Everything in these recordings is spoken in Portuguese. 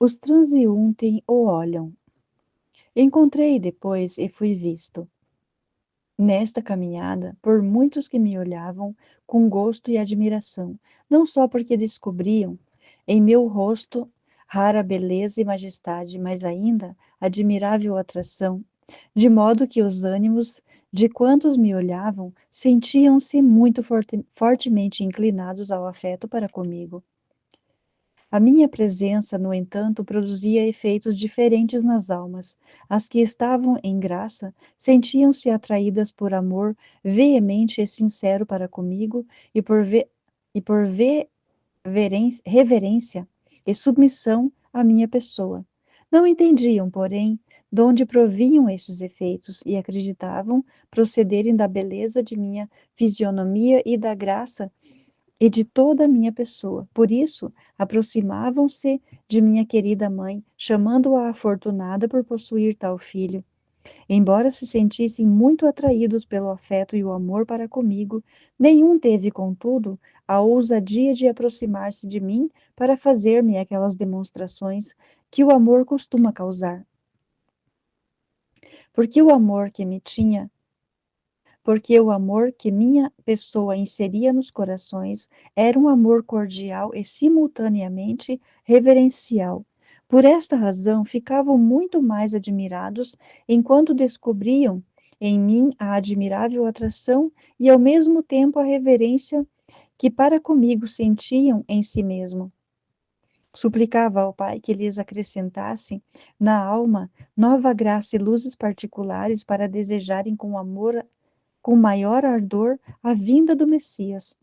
Os transeuntes o olham. Encontrei depois e fui visto, nesta caminhada, por muitos que me olhavam com gosto e admiração, não só porque descobriam em meu rosto rara beleza e majestade, mas ainda admirável atração, de modo que os ânimos de quantos me olhavam sentiam-se muito fortemente inclinados ao afeto para comigo. A minha presença, no entanto, produzia efeitos diferentes nas almas. As que estavam em graça sentiam-se atraídas por amor veemente e sincero para comigo e por reverência e submissão à minha pessoa. Não entendiam, porém, de onde provinham estes efeitos e acreditavam procederem da beleza de minha fisionomia e da graça e de toda a minha pessoa. Por isso, aproximavam-se de minha querida mãe, chamando-a afortunada por possuir tal filho. Embora se sentissem muito atraídos pelo afeto e o amor para comigo, nenhum teve, contudo, a ousadia de aproximar-se de mim para fazer-me aquelas demonstrações que o amor costuma causar. Porque o amor que me tinha porque o amor que minha pessoa inseria nos corações era um amor cordial e simultaneamente reverencial. Por esta razão, ficavam muito mais admirados enquanto descobriam em mim a admirável atração e, ao mesmo tempo, a reverência que para comigo sentiam em si mesmo. Suplicava ao Pai que lhes acrescentasse na alma nova graça e luzes particulares para desejarem com maior ardor a vinda do Messias,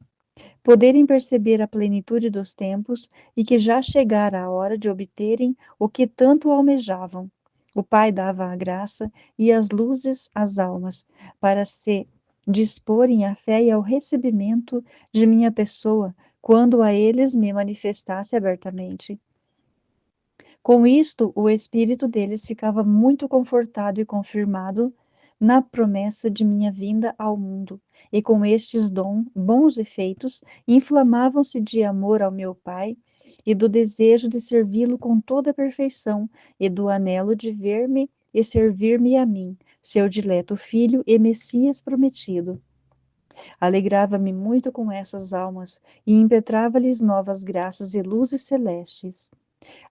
poderem perceber a plenitude dos tempos e que já chegara a hora de obterem o que tanto almejavam. O Pai dava a graça e as luzes às almas, para se disporem à fé e ao recebimento de minha pessoa, quando a eles me manifestasse abertamente. Com isto, o espírito deles ficava muito confortado e confirmado na promessa de minha vinda ao mundo, e com estes bons efeitos, inflamavam-se de amor ao meu Pai e do desejo de servi-lo com toda a perfeição e do anelo de ver-me e servir-me a mim, seu dileto filho e Messias prometido. Alegrava-me muito com essas almas e impetrava-lhes novas graças e luzes celestes.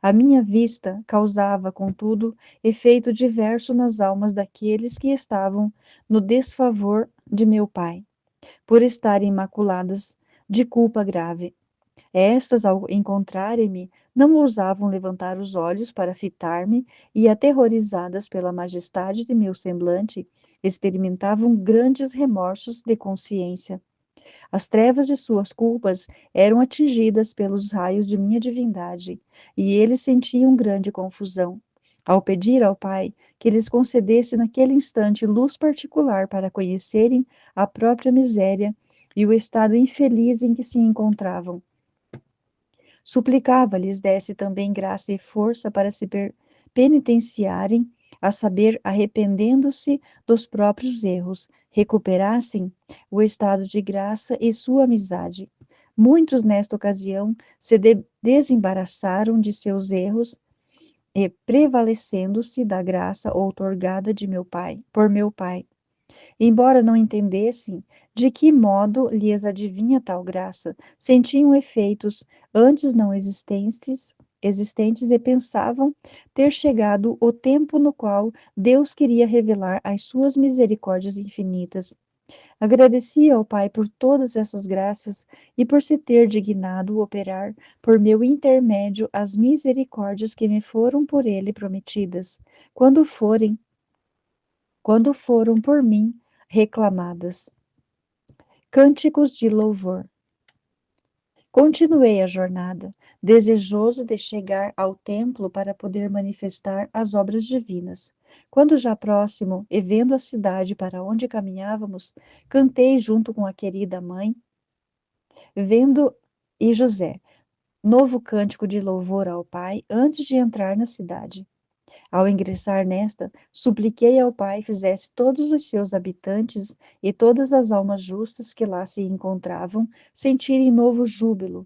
A minha vista causava, contudo, efeito diverso nas almas daqueles que estavam no desfavor de meu pai, por estarem maculadas de culpa grave. Estas, ao encontrarem-me, não ousavam levantar os olhos para fitar-me e, aterrorizadas pela majestade de meu semblante, experimentavam grandes remorsos de consciência. As trevas de suas culpas eram atingidas pelos raios de minha divindade, e eles sentiam grande confusão, ao pedir ao Pai que lhes concedesse naquele instante luz particular para conhecerem a própria miséria e o estado infeliz em que se encontravam. Suplicava-lhes desse também graça e força para se penitenciarem, a saber, arrependendo-se dos próprios erros, recuperassem o estado de graça e sua amizade. Muitos, nesta ocasião, se desembaraçaram de seus erros e prevalecendo-se da graça outorgada de meu pai, por meu pai. Embora não entendessem de que modo lhes adivinha tal graça, sentiam efeitos antes não existentes e pensavam ter chegado o tempo no qual Deus queria revelar as suas misericórdias infinitas. Agradecia ao Pai por todas essas graças e por se ter dignado operar por meu intermédio as misericórdias que me foram por ele prometidas, quando foram por mim reclamadas. Cânticos de louvor. Continuei a jornada, desejoso de chegar ao templo para poder manifestar as obras divinas. Quando já próximo e vendo a cidade para onde caminhávamos, cantei junto com a querida mãe, vendo e José, novo cântico de louvor ao Pai antes de entrar na cidade. Ao ingressar nesta, supliquei ao Pai fizesse todos os seus habitantes e todas as almas justas que lá se encontravam sentirem novo júbilo,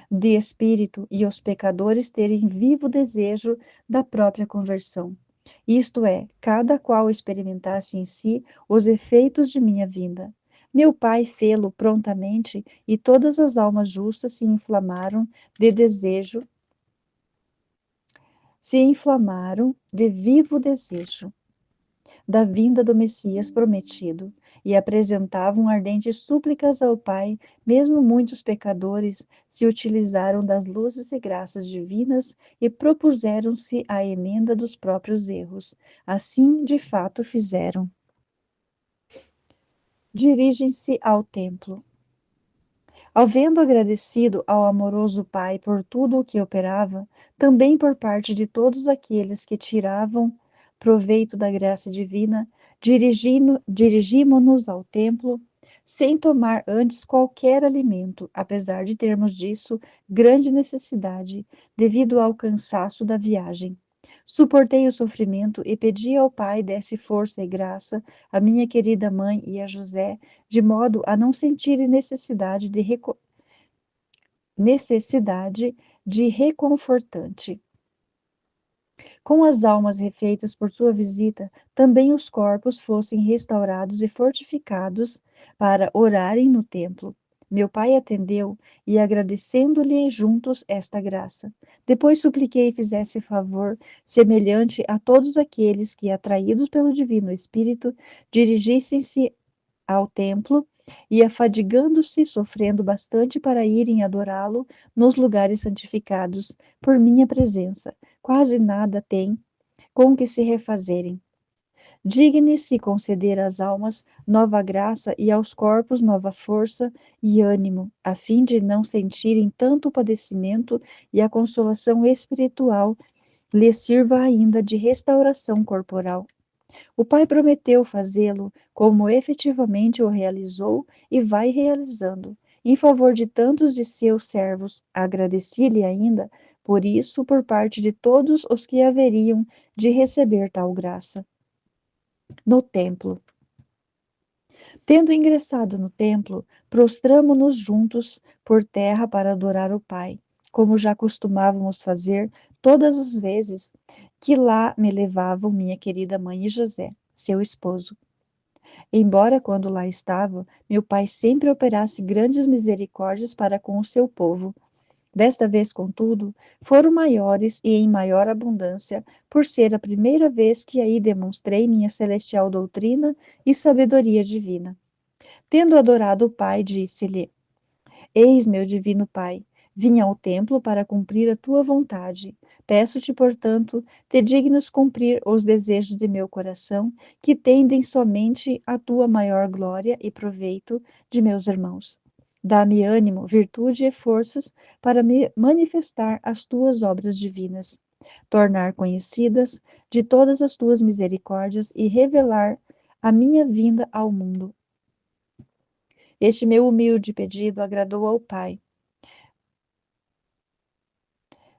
de espírito e os pecadores terem vivo desejo da própria conversão. Isto é, cada qual experimentasse em si os efeitos de minha vinda. Meu Pai fê-lo prontamente, e todas as almas justas de desejo, se inflamaram de vivo desejo da vinda do Messias prometido, e apresentavam ardentes súplicas ao Pai. Mesmo muitos pecadores se utilizaram das luzes e graças divinas e propuseram-se a emenda dos próprios erros. Assim, de fato, fizeram. Dirigem-se ao templo. Havendo agradecido ao amoroso Pai por tudo o que operava, também por parte de todos aqueles que tiravam proveito da graça divina, dirigimo-nos ao templo, sem tomar antes qualquer alimento, apesar de termos disso grande necessidade, devido ao cansaço da viagem. Suportei o sofrimento e pedi ao Pai desse força e graça à minha querida mãe e a José, de modo a não sentirem necessidade de reconfortante. Com as almas refeitas por sua visita, também os corpos fossem restaurados e fortificados para orarem no templo. Meu pai atendeu e, agradecendo-lhe juntos esta graça, depois supliquei fizesse favor semelhante a todos aqueles que, atraídos pelo Divino Espírito, dirigissem-se ao templo e, afadigando-se, sofrendo bastante para irem adorá-lo nos lugares santificados por minha presença, quase nada têm com que se refazerem. Digne-se conceder às almas nova graça e aos corpos nova força e ânimo, a fim de não sentirem tanto padecimento, e a consolação espiritual lhes sirva ainda de restauração corporal. O Pai prometeu fazê-lo, como efetivamente o realizou e vai realizando, em favor de tantos de seus servos. Agradeci-lhe ainda, por isso, por parte de todos os que haveriam de receber tal graça. No templo. Tendo ingressado no templo, prostramo-nos juntos por terra para adorar o Pai, como já costumávamos fazer todas as vezes que lá me levavam minha querida mãe e José, seu esposo. Embora, quando lá estava, meu pai sempre operasse grandes misericórdias para com o seu povo, desta vez, contudo, foram maiores e em maior abundância, por ser a primeira vez que aí demonstrei minha celestial doutrina e sabedoria divina. Tendo adorado o Pai, disse-lhe: Eis, meu divino Pai, vim ao templo para cumprir a tua vontade. Peço-te, portanto, te dignes cumprir os desejos de meu coração, que tendem somente à tua maior glória e proveito de meus irmãos. Dá-me ânimo, virtude e forças para me manifestar as tuas obras divinas, tornar conhecidas de todas as tuas misericórdias e revelar a minha vinda ao mundo. Este meu humilde pedido agradou ao Pai,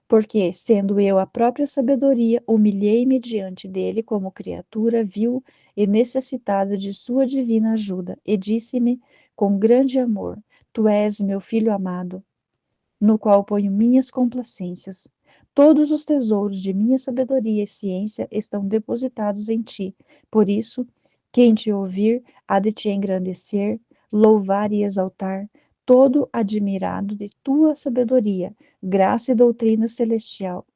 porque, sendo eu a própria sabedoria, humilhei-me diante dele como criatura vil e necessitada de sua divina ajuda, e disse-me com grande amor: Tu és meu filho amado, no qual ponho minhas complacências. Todos os tesouros de minha sabedoria e ciência estão depositados em ti. Por isso, quem te ouvir há de te engrandecer, louvar e exaltar, todo admirado de tua sabedoria, graça e doutrina celestial.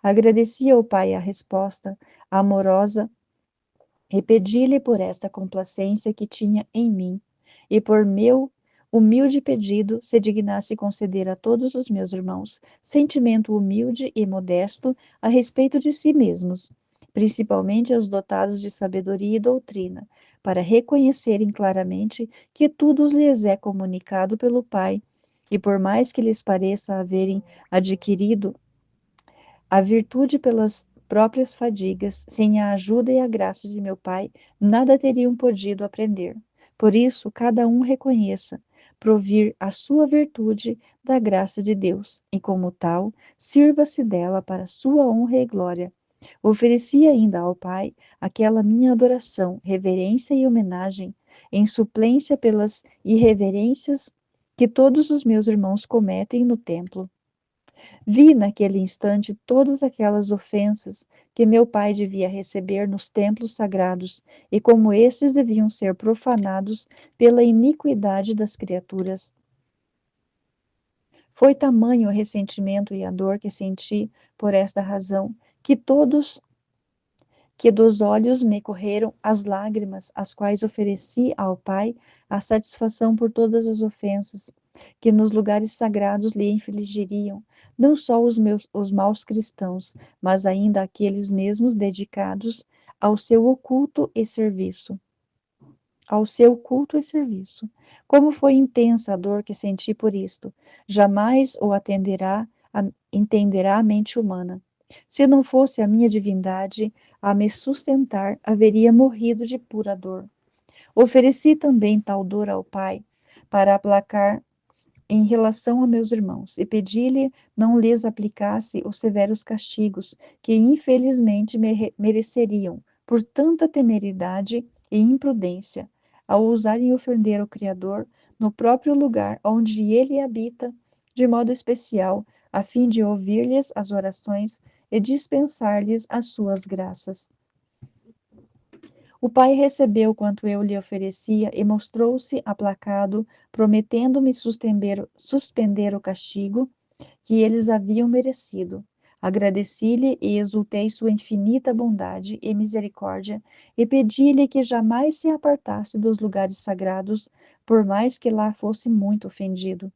Agradeci ao Pai a resposta amorosa e pedi-lhe por esta complacência que tinha em mim, e por meu humilde pedido se dignasse conceder a todos os meus irmãos sentimento humilde e modesto a respeito de si mesmos, principalmente aos dotados de sabedoria e doutrina, para reconhecerem claramente que tudo lhes é comunicado pelo Pai, e por mais que lhes pareça haverem adquirido a virtude pelas próprias fadigas, sem a ajuda e a graça de meu Pai, nada teriam podido aprender. Por isso, cada um reconheça provir a sua virtude da graça de Deus, e como tal, sirva-se dela para sua honra e glória. Ofereci ainda ao Pai aquela minha adoração, reverência e homenagem, em suplência pelas irreverências que todos os meus irmãos cometem no templo. Vi naquele instante todas aquelas ofensas que meu pai devia receber nos templos sagrados, e como estes deviam ser profanados pela iniquidade das criaturas. Foi tamanho o ressentimento e a dor que senti por esta razão, que dos olhos me correram as lágrimas, as quais ofereci ao Pai a satisfação por todas as ofensas que nos lugares sagrados lhe infligiriam, não só os maus cristãos, mas ainda aqueles mesmos dedicados ao seu oculto e serviço. Ao seu culto e serviço. Como foi intensa a dor que senti por isto, jamais o entenderá a mente humana. Se não fosse a minha divindade a me sustentar, haveria morrido de pura dor. Ofereci também tal dor ao Pai, para aplacar em relação a meus irmãos, e pedi-lhe não lhes aplicasse os severos castigos que infelizmente mereceriam por tanta temeridade e imprudência, ao ousarem ofender o Criador no próprio lugar onde ele habita, de modo especial, a fim de ouvir-lhes as orações e dispensar-lhes as suas graças. O pai recebeu quanto eu lhe oferecia e mostrou-se aplacado, prometendo-me suspender o castigo que eles haviam merecido. Agradeci-lhe e exultei sua infinita bondade e misericórdia, e pedi-lhe que jamais se apartasse dos lugares sagrados, por mais que lá fosse muito ofendido,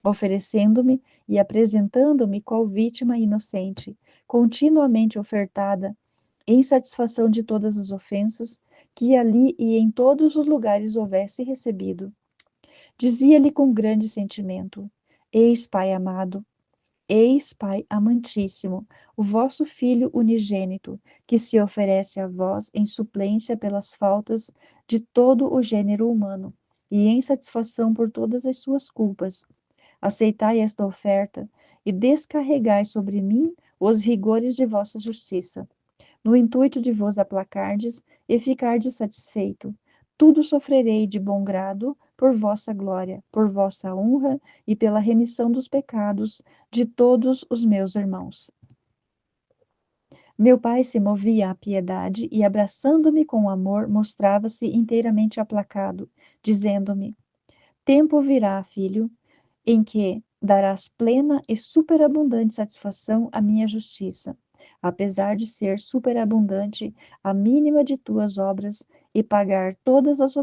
oferecendo-me e apresentando-me qual vítima inocente, continuamente ofertada em satisfação de todas as ofensas que ali e em todos os lugares houvesse recebido. Dizia-lhe com grande sentimento: Eis, Pai amado, eis, Pai amantíssimo, o vosso Filho unigênito, que se oferece a vós em suplência pelas faltas de todo o gênero humano e em satisfação por todas as suas culpas. Aceitai esta oferta e descarregai sobre mim os rigores de vossa justiça, no intuito de vos aplacardes e ficardes satisfeito. Tudo sofrerei de bom grado por vossa glória, por vossa honra e pela remissão dos pecados de todos os meus irmãos. Meu pai se movia à piedade e, abraçando-me com amor, mostrava-se inteiramente aplacado, dizendo-me: Tempo virá, filho, em que darás plena e superabundante satisfação à minha justiça, apesar de ser superabundante a mínima de tuas obras e pagar todas as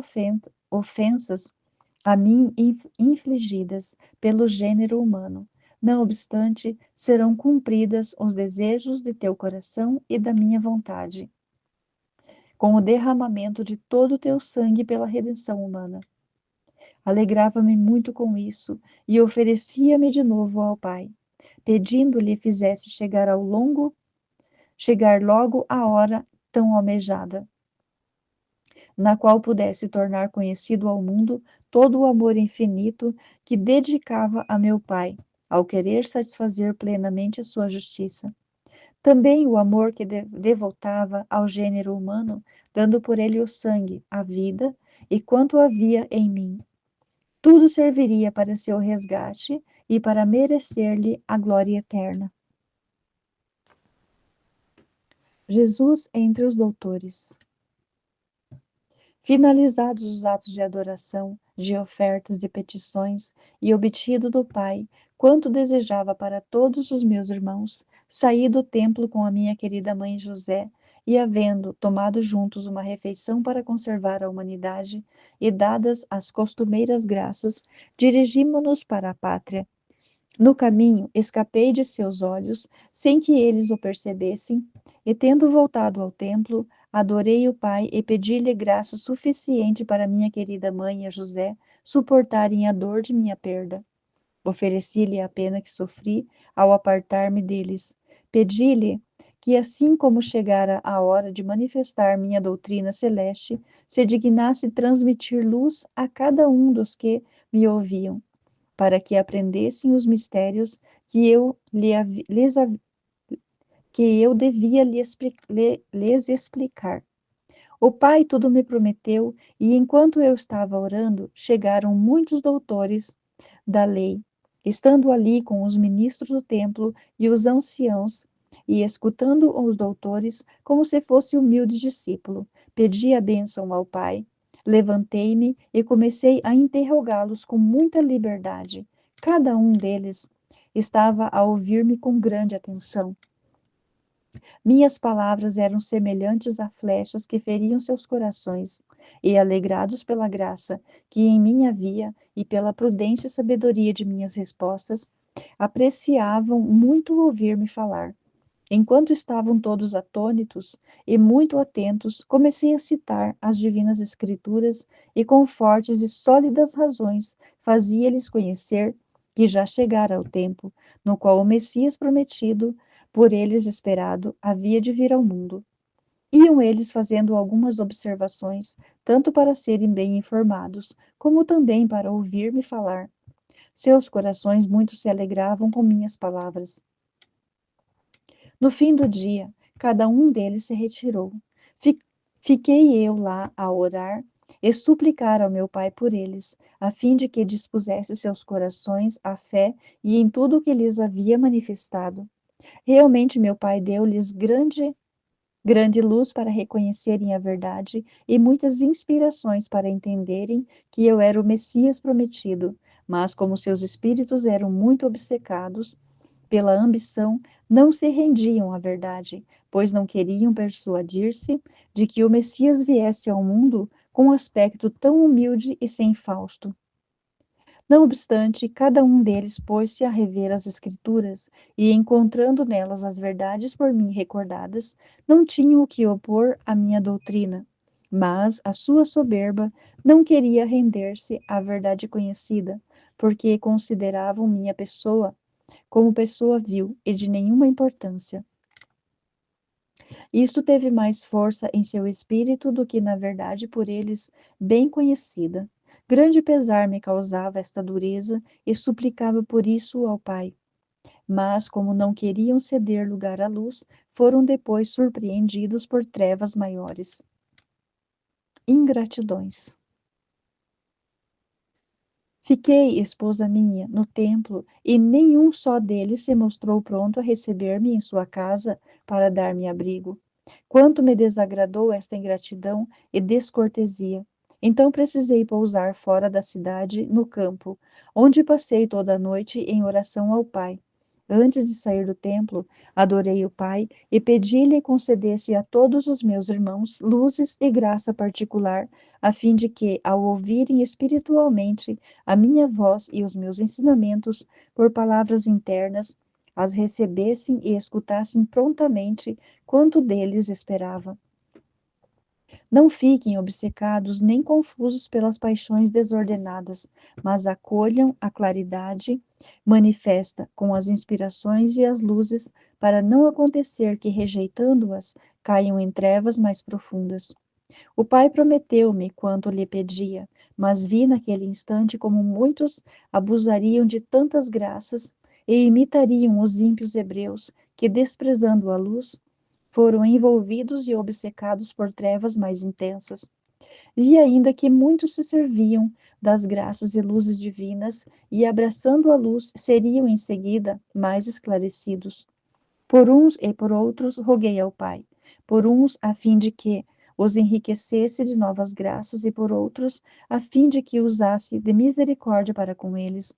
ofensas a mim infligidas pelo gênero humano. Não obstante, serão cumpridas os desejos de teu coração e da minha vontade, com o derramamento de todo o teu sangue pela redenção humana. Alegrava-me muito com isso e oferecia-me de novo ao Pai, pedindo-lhe fizesse chegar logo a hora tão almejada, na qual pudesse tornar conhecido ao mundo todo o amor infinito que dedicava a meu Pai, ao querer satisfazer plenamente a sua justiça. Também o amor que devotava ao gênero humano, dando por ele o sangue, a vida e quanto havia em mim. Tudo serviria para seu resgate e para merecer-lhe a glória eterna. Jesus entre os doutores. Finalizados os atos de adoração, de ofertas e petições, e obtido do Pai quanto desejava para todos os meus irmãos, saí do templo com a minha querida mãe José, e havendo tomado juntos uma refeição para conservar a humanidade, e dadas as costumeiras graças, dirigimo-nos para a pátria. No caminho, escapei de seus olhos, sem que eles o percebessem, e tendo voltado ao templo, adorei o Pai e pedi-lhe graça suficiente para minha querida mãe e a José suportarem a dor de minha perda. Ofereci-lhe a pena que sofri ao apartar-me deles. Pedi-lhe que, assim como chegara a hora de manifestar minha doutrina celeste, se dignasse transmitir luz a cada um dos que me ouviam, para que aprendessem os mistérios que eu devia lhes explicar. O Pai tudo me prometeu, e enquanto eu estava orando, chegaram muitos doutores da lei, estando ali com os ministros do templo e os anciãos, e escutando os doutores, como se fosse humilde discípulo, pedi a bênção ao Pai. Levantei-me e comecei a interrogá-los com muita liberdade. Cada um deles estava a ouvir-me com grande atenção. Minhas palavras eram semelhantes a flechas que feriam seus corações, e alegrados pela graça que em mim havia e pela prudência e sabedoria de minhas respostas, apreciavam muito ouvir-me falar. Enquanto estavam todos atônitos e muito atentos, comecei a citar as divinas escrituras e com fortes e sólidas razões fazia-lhes conhecer que já chegara o tempo no qual o Messias prometido, por eles esperado, havia de vir ao mundo. Iam eles fazendo algumas observações, tanto para serem bem informados, como também para ouvir-me falar. Seus corações muito se alegravam com minhas palavras. No fim do dia, cada um deles se retirou. Fiquei eu lá a orar e suplicar ao meu Pai por eles, a fim de que dispusesse seus corações à fé e em tudo o que lhes havia manifestado. Realmente, meu Pai deu-lhes grande luz para reconhecerem a verdade e muitas inspirações para entenderem que eu era o Messias prometido. Mas, como seus espíritos eram muito obcecados pela ambição, não se rendiam à verdade, pois não queriam persuadir-se de que o Messias viesse ao mundo com um aspecto tão humilde e sem fausto. Não obstante, cada um deles pôs-se a rever as Escrituras e, encontrando nelas as verdades por mim recordadas, não tinham o que opor à minha doutrina. Mas a sua soberba não queria render-se à verdade conhecida, porque consideravam minha pessoa como pessoa vil e de nenhuma importância. Isto teve mais força em seu espírito do que na verdade por eles bem conhecida. Grande pesar me causava esta dureza e suplicava por isso ao Pai. Mas, como não queriam ceder lugar à luz, foram depois surpreendidos por trevas maiores. Ingratidões. Fiquei, esposa minha, no templo, e nenhum só deles se mostrou pronto a receber-me em sua casa para dar-me abrigo. Quanto me desagradou esta ingratidão e descortesia. Então precisei pousar fora da cidade, no campo, onde passei toda a noite em oração ao Pai. Antes de sair do templo, adorei o Pai e pedi-lhe concedesse a todos os meus irmãos luzes e graça particular, a fim de que, ao ouvirem espiritualmente a minha voz e os meus ensinamentos, por palavras internas, as recebessem e escutassem prontamente quanto deles esperava. Não fiquem obcecados nem confusos pelas paixões desordenadas, mas acolham a claridade manifesta com as inspirações e as luzes, para não acontecer que, rejeitando-as, caiam em trevas mais profundas. O Pai prometeu-me quanto lhe pedia, mas vi naquele instante como muitos abusariam de tantas graças e imitariam os ímpios hebreus, que, desprezando a luz, foram envolvidos e obcecados por trevas mais intensas. Vi ainda que muitos se serviam das graças e luzes divinas e, abraçando a luz, seriam em seguida mais esclarecidos. Por uns e por outros roguei ao Pai, por uns a fim de que os enriquecesse de novas graças e por outros a fim de que usasse de misericórdia para com eles,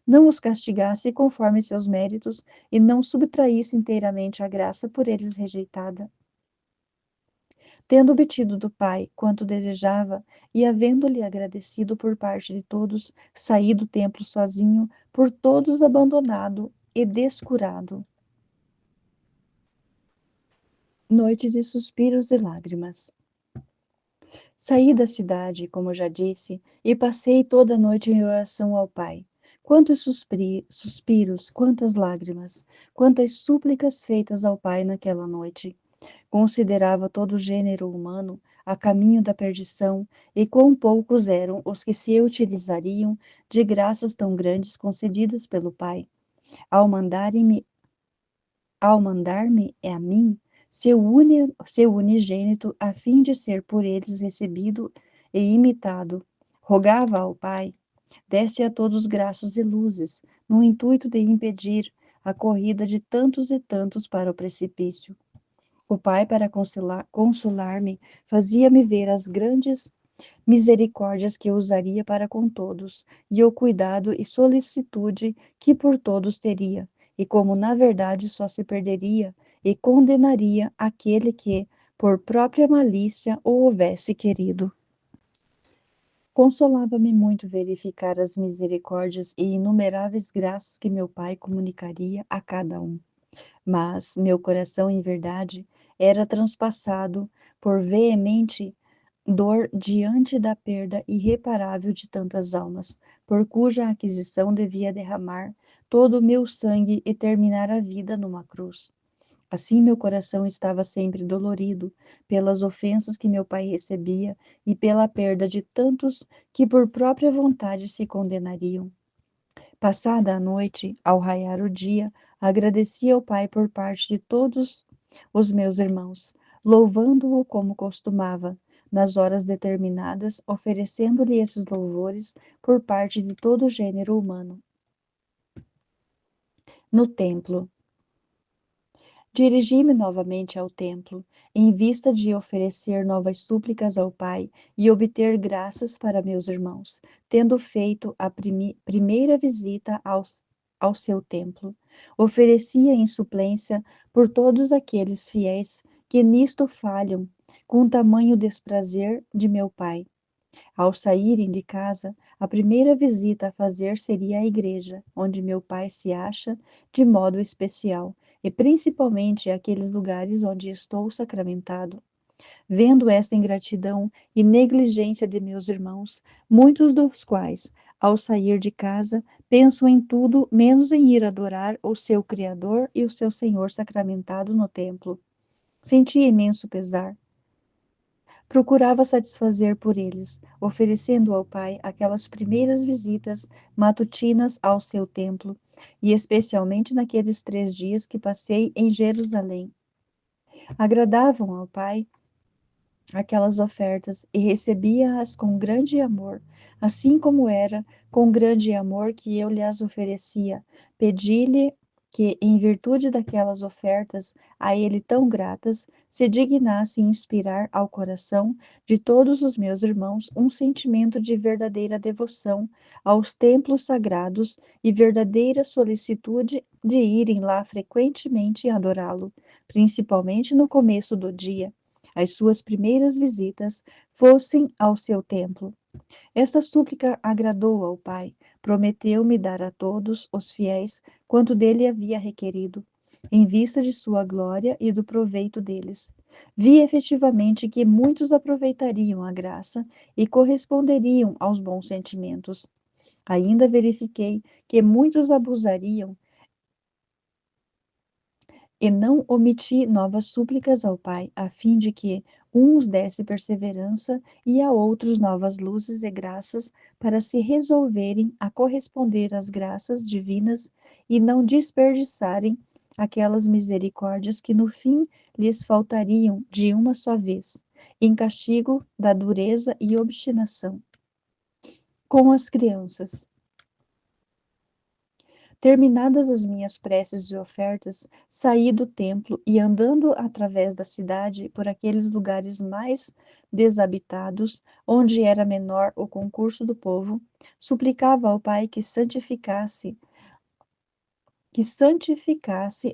não os castigasse conforme seus méritos e não subtraísse inteiramente a graça por eles rejeitada. Tendo obtido do Pai quanto desejava, e havendo-lhe agradecido por parte de todos, saí do templo sozinho, por todos abandonado e descurado. Noite de suspiros e lágrimas. Saí da cidade, como já disse, e passei toda a noite em oração ao Pai. Quantos suspiros, quantas lágrimas, quantas súplicas feitas ao Pai naquela noite. Considerava todo o gênero humano a caminho da perdição, e quão poucos eram os que se utilizariam de graças tão grandes concedidas pelo Pai. Ao mandar-me a mim, seu unigênito, a fim de ser por eles recebido e imitado, rogava ao Pai Desse a todos graças e luzes, no intuito de impedir a corrida de tantos e tantos para o precipício. O Pai, para consolar-me, fazia-me ver as grandes misericórdias que usaria para com todos, e o cuidado e solicitude que por todos teria, e como na verdade só se perderia e condenaria aquele que, por própria malícia, o houvesse querido. Consolava-me muito verificar as misericórdias e inumeráveis graças que meu Pai comunicaria a cada um. Mas meu coração, em verdade, era transpassado por veemente dor diante da perda irreparável de tantas almas, por cuja aquisição devia derramar todo o meu sangue e terminar a vida numa cruz. Assim meu coração estava sempre dolorido pelas ofensas que meu pai recebia e pela perda de tantos que por própria vontade se condenariam. Passada a noite, ao raiar o dia, agradeci ao Pai por parte de todos os meus irmãos, louvando-o como costumava, nas horas determinadas, oferecendo-lhe esses louvores por parte de todo o gênero humano. No templo, dirigi-me novamente ao templo, em vista de oferecer novas súplicas ao Pai e obter graças para meus irmãos, tendo feito a primeira visita ao seu templo. Oferecia em suplência por todos aqueles fiéis que nisto falham, com tamanho desprazer de meu Pai. Ao saírem de casa, a primeira visita a fazer seria à igreja, onde meu pai se acha de modo especial, e principalmente àqueles lugares onde estou sacramentado. Vendo esta ingratidão e negligência de meus irmãos, muitos dos quais, ao sair de casa, pensam em tudo menos em ir adorar o seu Criador e o seu Senhor sacramentado no templo. Senti imenso pesar. Procurava satisfazer por eles, oferecendo ao Pai aquelas primeiras visitas matutinas ao seu templo, e especialmente naqueles 3 dias que passei em Jerusalém. Agradavam ao Pai aquelas ofertas e recebia-as com grande amor, assim como era com grande amor que eu lhes oferecia. Pedi-lhe que, em virtude daquelas ofertas a ele tão gratas, se dignasse inspirar ao coração de todos os meus irmãos um sentimento de verdadeira devoção aos templos sagrados e verdadeira solicitude de irem lá frequentemente adorá-lo, principalmente no começo do dia as suas primeiras visitas fossem ao seu templo. Esta súplica agradou ao Pai. Prometeu-me dar a todos os fiéis quanto dele havia requerido, em vista de sua glória e do proveito deles. Vi efetivamente que muitos aproveitariam a graça e corresponderiam aos bons sentimentos. Ainda verifiquei que muitos abusariam e não omiti novas súplicas ao Pai, a fim de que uns desse perseverança e a outros novas luzes e graças para se resolverem a corresponder às graças divinas e não desperdiçarem aquelas misericórdias que no fim lhes faltariam de uma só vez, em castigo da dureza e obstinação. Com as crianças. Terminadas as minhas preces e ofertas, saí do templo e, andando através da cidade por aqueles lugares mais desabitados, onde era menor o concurso do povo, suplicava ao Pai que santificasse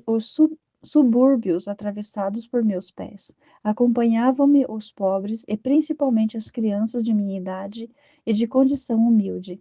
os subúrbios atravessados por meus pés. Acompanhavam-me os pobres e principalmente as crianças de minha idade e de condição humilde,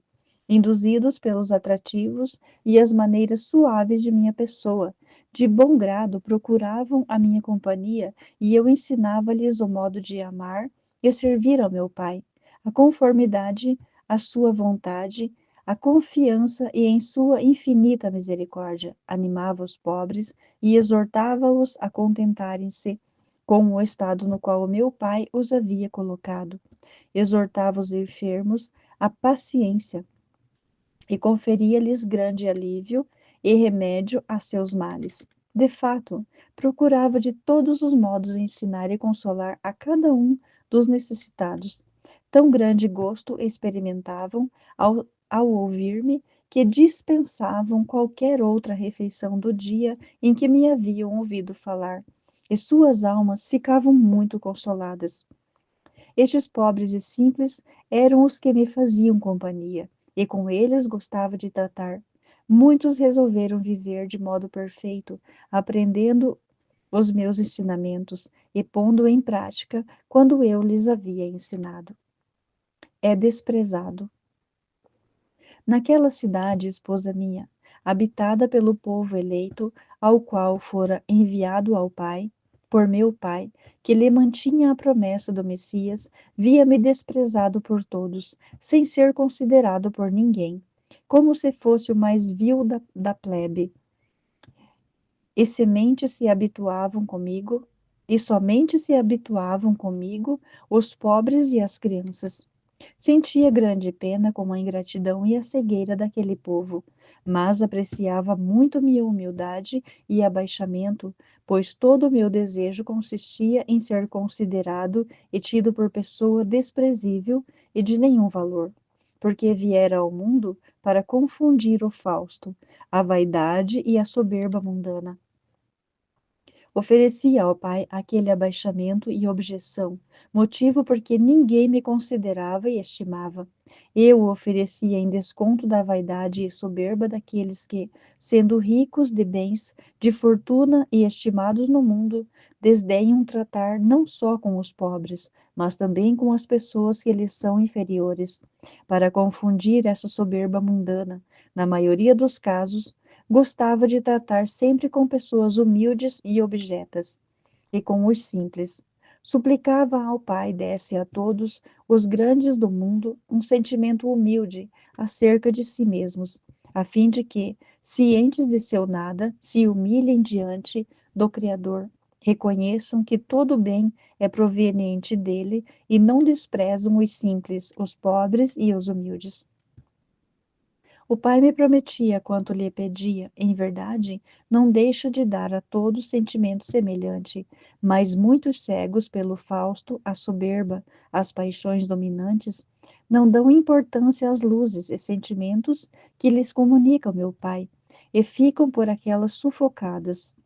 induzidos pelos atrativos e as maneiras suaves de minha pessoa. De bom grado procuravam a minha companhia e eu ensinava-lhes o modo de amar e servir ao meu Pai, a conformidade à sua vontade, a confiança e em sua infinita misericórdia, animava os pobres e exortava-os a contentarem-se com o estado no qual o meu Pai os havia colocado. Exortava os enfermos à paciência e conferia-lhes grande alívio e remédio a seus males. De fato, procurava de todos os modos ensinar e consolar a cada um dos necessitados. Tão grande gosto experimentavam ao ao ouvir-me, que dispensavam qualquer outra refeição do dia em que me haviam ouvido falar, e suas almas ficavam muito consoladas. Estes pobres e simples eram os que me faziam companhia, e com eles gostava de tratar. Muitos resolveram viver de modo perfeito, aprendendo os meus ensinamentos e pondo em prática quando eu lhes havia ensinado. É desprezado. Naquela cidade, esposa minha, habitada pelo povo eleito, ao qual fora enviado ao Pai, por meu Pai, que lhe mantinha a promessa do Messias, via-me desprezado por todos, sem ser considerado por ninguém, como se fosse o mais vil da plebe. E semente se habituavam comigo, e somente se habituavam comigo os pobres e as crianças. Sentia grande pena com a ingratidão e a cegueira daquele povo, mas apreciava muito minha humildade e abaixamento, pois todo o meu desejo consistia em ser considerado e tido por pessoa desprezível e de nenhum valor, porque viera ao mundo para confundir o Fausto, a vaidade e a soberba mundana. Oferecia ao pai aquele abaixamento e objeção, motivo porque ninguém me considerava e estimava. Eu o oferecia em desconto da vaidade e soberba daqueles que, sendo ricos de bens, de fortuna e estimados no mundo, desdenham tratar não só com os pobres, mas também com as pessoas que lhes são inferiores, para confundir essa soberba mundana. Na maioria dos casos, gostava de tratar sempre com pessoas humildes e objetas, e com os simples. Suplicava ao Pai desse a todos os grandes do mundo um sentimento humilde acerca de si mesmos, a fim de que, cientes de seu nada, se humilhem diante do Criador, reconheçam que todo bem é proveniente dele e não desprezam os simples, os pobres e os humildes. O pai me prometia quanto lhe pedia, em verdade, não deixa de dar a todos sentimento semelhante, mas muitos cegos pelo Fausto, a soberba, as paixões dominantes, não dão importância às luzes e sentimentos que lhes comunica o meu pai, e ficam por aquelas sufocadas.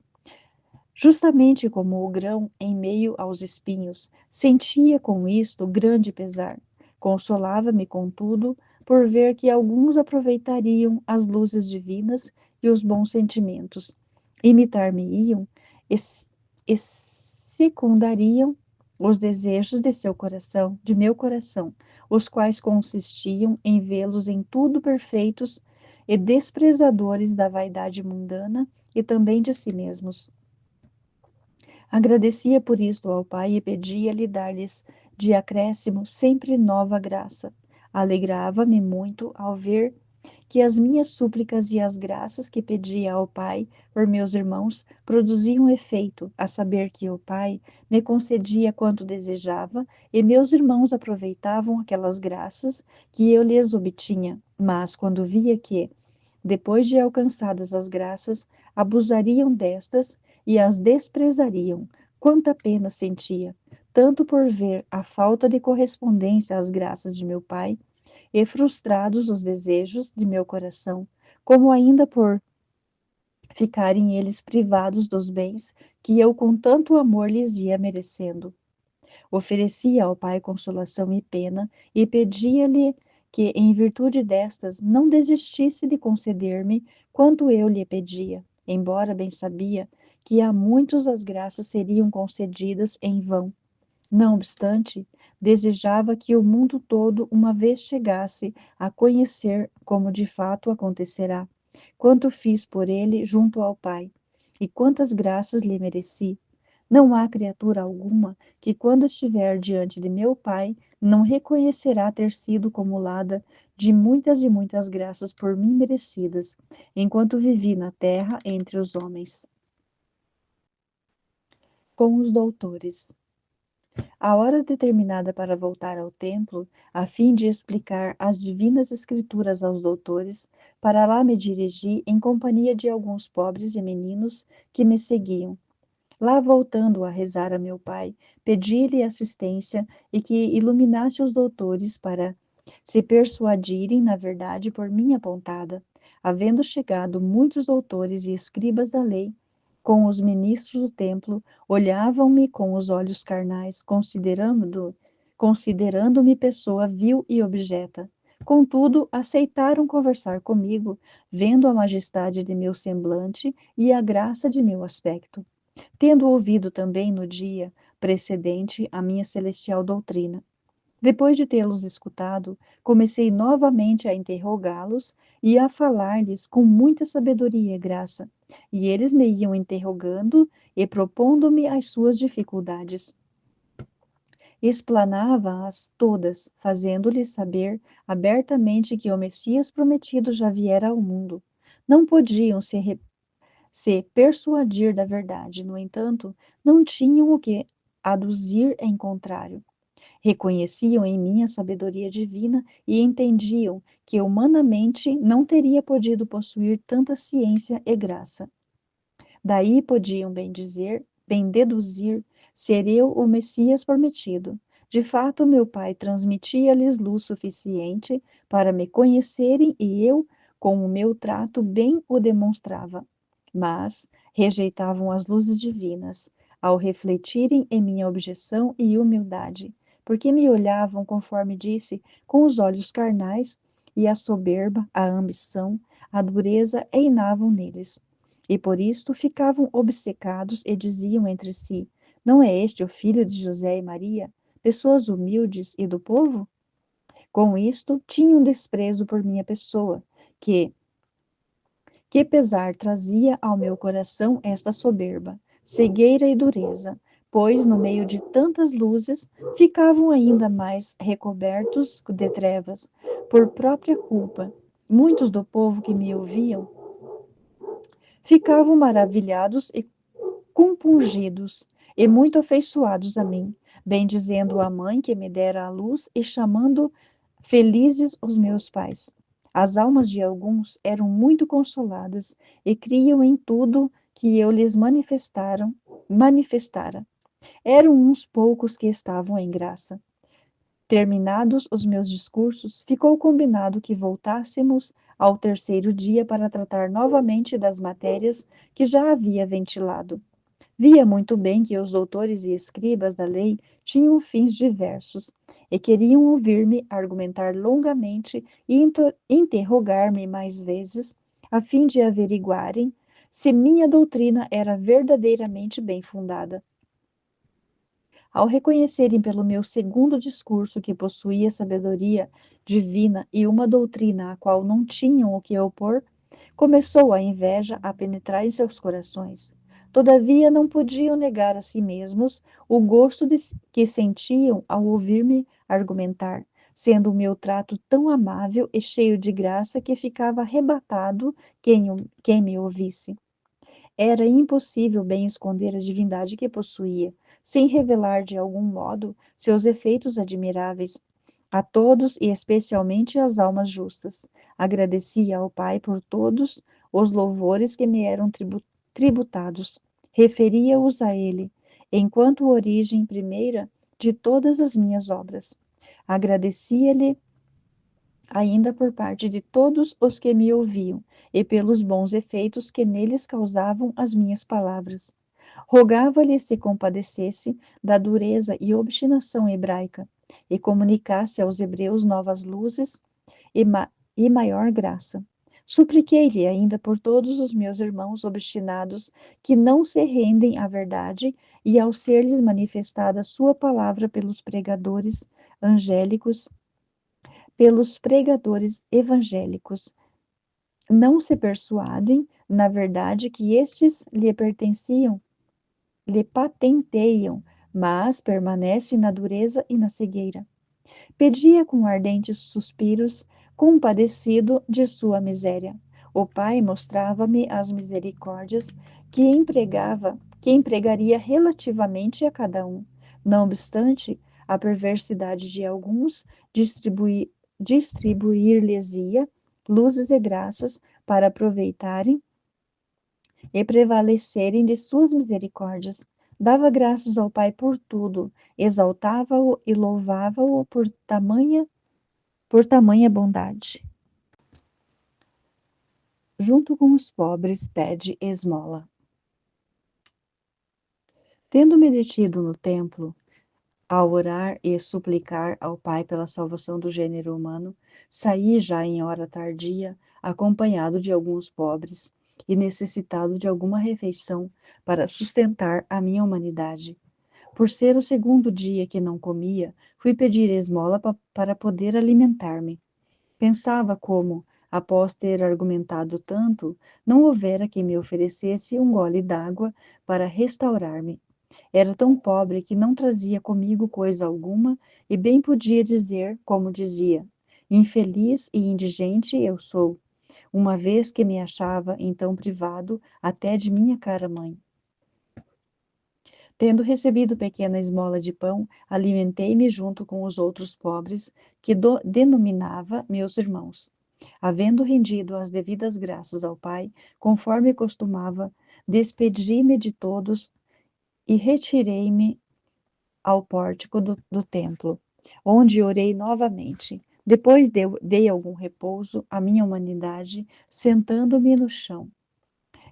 Justamente como o grão em meio aos espinhos, sentia com isto grande pesar. Consolava-me, contudo, por ver que alguns aproveitariam as luzes divinas e os bons sentimentos, imitar-me-iam e secundariam os desejos de seu coração, de meu coração, os quais consistiam em vê-los em tudo perfeitos e desprezadores da vaidade mundana e também de si mesmos. Agradecia por isto ao Pai e pedia-lhe dar-lhes de acréscimo sempre nova graça. Alegrava-me muito ao ver que as minhas súplicas e as graças que pedia ao Pai por meus irmãos produziam efeito, a saber que o Pai me concedia quanto desejava e meus irmãos aproveitavam aquelas graças que eu lhes obtinha. Mas quando via que, depois de alcançadas as graças, abusariam destas e as desprezariam, quanta pena sentia, tanto por ver a falta de correspondência às graças de meu pai, e frustrados os desejos de meu coração, como ainda por ficarem eles privados dos bens que eu com tanto amor lhes ia merecendo. Oferecia ao Pai consolação e pena, e pedia-lhe que, em virtude destas, não desistisse de conceder-me quanto eu lhe pedia, embora bem sabia que a muitos as graças seriam concedidas em vão. Não obstante, desejava que o mundo todo uma vez chegasse a conhecer como de fato acontecerá, quanto fiz por ele junto ao Pai, e quantas graças lhe mereci. Não há criatura alguma que, quando estiver diante de meu Pai, não reconhecerá ter sido cumulada de muitas e muitas graças por mim merecidas, enquanto vivi na terra entre os homens. Com os doutores. A hora determinada para voltar ao templo, a fim de explicar as divinas escrituras aos doutores, para lá me dirigi em companhia de alguns pobres e meninos que me seguiam. Lá voltando a rezar a meu pai, pedi-lhe assistência e que iluminasse os doutores para se persuadirem, na verdade, por minha pontada, havendo chegado muitos doutores e escribas da lei, com os ministros do templo, olhavam-me com os olhos carnais, considerando-me pessoa vil e objeta. Contudo, aceitaram conversar comigo, vendo a majestade de meu semblante e a graça de meu aspecto, tendo ouvido também no dia precedente a minha celestial doutrina. Depois de tê-los escutado, comecei novamente a interrogá-los e a falar-lhes com muita sabedoria e graça, e eles me iam interrogando e propondo-me as suas dificuldades. Explanava-as todas, fazendo-lhes saber abertamente que o Messias prometido já viera ao mundo. Não podiam se persuadir da verdade, no entanto, não tinham o que aduzir em contrário. Reconheciam em mim a sabedoria divina e entendiam que humanamente não teria podido possuir tanta ciência e graça. Daí podiam bem deduzir ser eu o Messias prometido. De fato, meu pai transmitia-lhes luz suficiente para me conhecerem e eu, com o meu trato, bem o demonstrava. Mas rejeitavam as luzes divinas, ao refletirem em minha objeção e humildade, porque me olhavam, conforme disse, com os olhos carnais, e a soberba, a ambição, a dureza reinavam neles. E por isto ficavam obcecados e diziam entre si: Não é este o filho de José e Maria, pessoas humildes e do povo? Com isto, tinham desprezo por minha pessoa, que pesar trazia ao meu coração esta soberba, cegueira e dureza, pois no meio de tantas luzes ficavam ainda mais recobertos de trevas, por própria culpa. Muitos do povo que me ouviam ficavam maravilhados e compungidos e muito afeiçoados a mim, bendizendo a mãe que me dera a luz e chamando felizes os meus pais. As almas de alguns eram muito consoladas e criam em tudo que eu lhes manifestara. Eram uns poucos que estavam em graça. Terminados os meus discursos, ficou combinado que voltássemos ao terceiro dia para tratar novamente das matérias que já havia ventilado. Via muito bem que os doutores e escribas da lei tinham fins diversos e queriam ouvir-me argumentar longamente e interrogar-me mais vezes, a fim de averiguarem se minha doutrina era verdadeiramente bem fundada. Ao reconhecerem pelo meu segundo discurso que possuía sabedoria divina e uma doutrina à qual não tinham o que opor, começou a inveja a penetrar em seus corações. Todavia, não podiam negar a si mesmos o gosto que sentiam ao ouvir-me argumentar, sendo o meu trato tão amável e cheio de graça que ficava arrebatado quem me ouvisse. Era impossível bem esconder a divindade que possuía, sem revelar de algum modo seus efeitos admiráveis a todos e especialmente às almas justas. Agradecia ao Pai por todos os louvores que me eram tributados. Referia-os a Ele, enquanto origem primeira de todas as minhas obras. Agradecia-lhe ainda por parte de todos os que me ouviam, e pelos bons efeitos que neles causavam as minhas palavras. Rogava-lhe se compadecesse da dureza e obstinação hebraica, e comunicasse aos hebreus novas luzes e maior graça. Supliquei-lhe ainda por todos os meus irmãos obstinados que não se rendem à verdade e ao ser-lhes manifestada sua palavra pelos pregadores evangélicos, não se persuadem, na verdade, que estes lhe patenteiam, mas permanecem na dureza e na cegueira. Pedia com ardentes suspiros, compadecido de sua miséria. O Pai mostrava-me as misericórdias que empregaria relativamente a cada um. Não obstante, a perversidade de alguns distribuir-lhes-ia luzes e graças para aproveitarem e prevalecerem de suas misericórdias. Dava graças ao Pai por tudo, exaltava-o e louvava-o por tamanha por tamanha bondade. Junto com os pobres, pede esmola. Tendo-me detido no templo, a orar e suplicar ao Pai pela salvação do gênero humano, saí já em hora tardia, acompanhado de alguns pobres e necessitado de alguma refeição para sustentar a minha humanidade. Por ser o segundo dia que não comia, fui pedir esmola para poder alimentar-me. Pensava como, após ter argumentado tanto, não houvera quem me oferecesse um gole d'água para restaurar-me. Era tão pobre que não trazia comigo coisa alguma e bem podia dizer, como dizia: infeliz e indigente eu sou, uma vez que me achava então privado até de minha cara mãe. Tendo recebido pequena esmola de pão, alimentei-me junto com os outros pobres, que denominava meus irmãos. Havendo rendido as devidas graças ao Pai, conforme costumava, despedi-me de todos e retirei-me ao pórtico do templo, onde orei novamente. Depois dei algum repouso à minha humanidade, sentando-me no chão.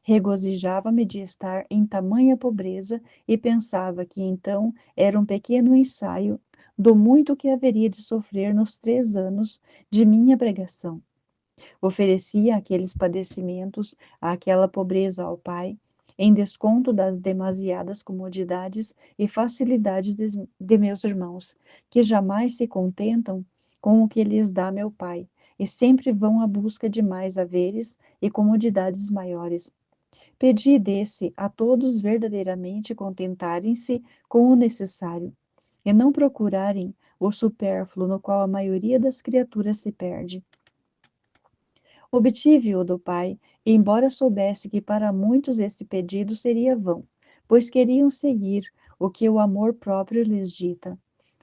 Regozijava-me de estar em tamanha pobreza e pensava que então era um pequeno ensaio do muito que haveria de sofrer nos 3 anos de minha pregação. Oferecia aqueles padecimentos, aquela pobreza ao Pai, em desconto das demasiadas comodidades e facilidades de meus irmãos, que jamais se contentam com o que lhes dá meu Pai, e sempre vão à busca de mais haveres e comodidades maiores. Pedi desse a todos verdadeiramente contentarem-se com o necessário, e não procurarem o supérfluo no qual a maioria das criaturas se perde. Obtive-o do Pai, embora soubesse que para muitos esse pedido seria vão, pois queriam seguir o que o amor próprio lhes dita.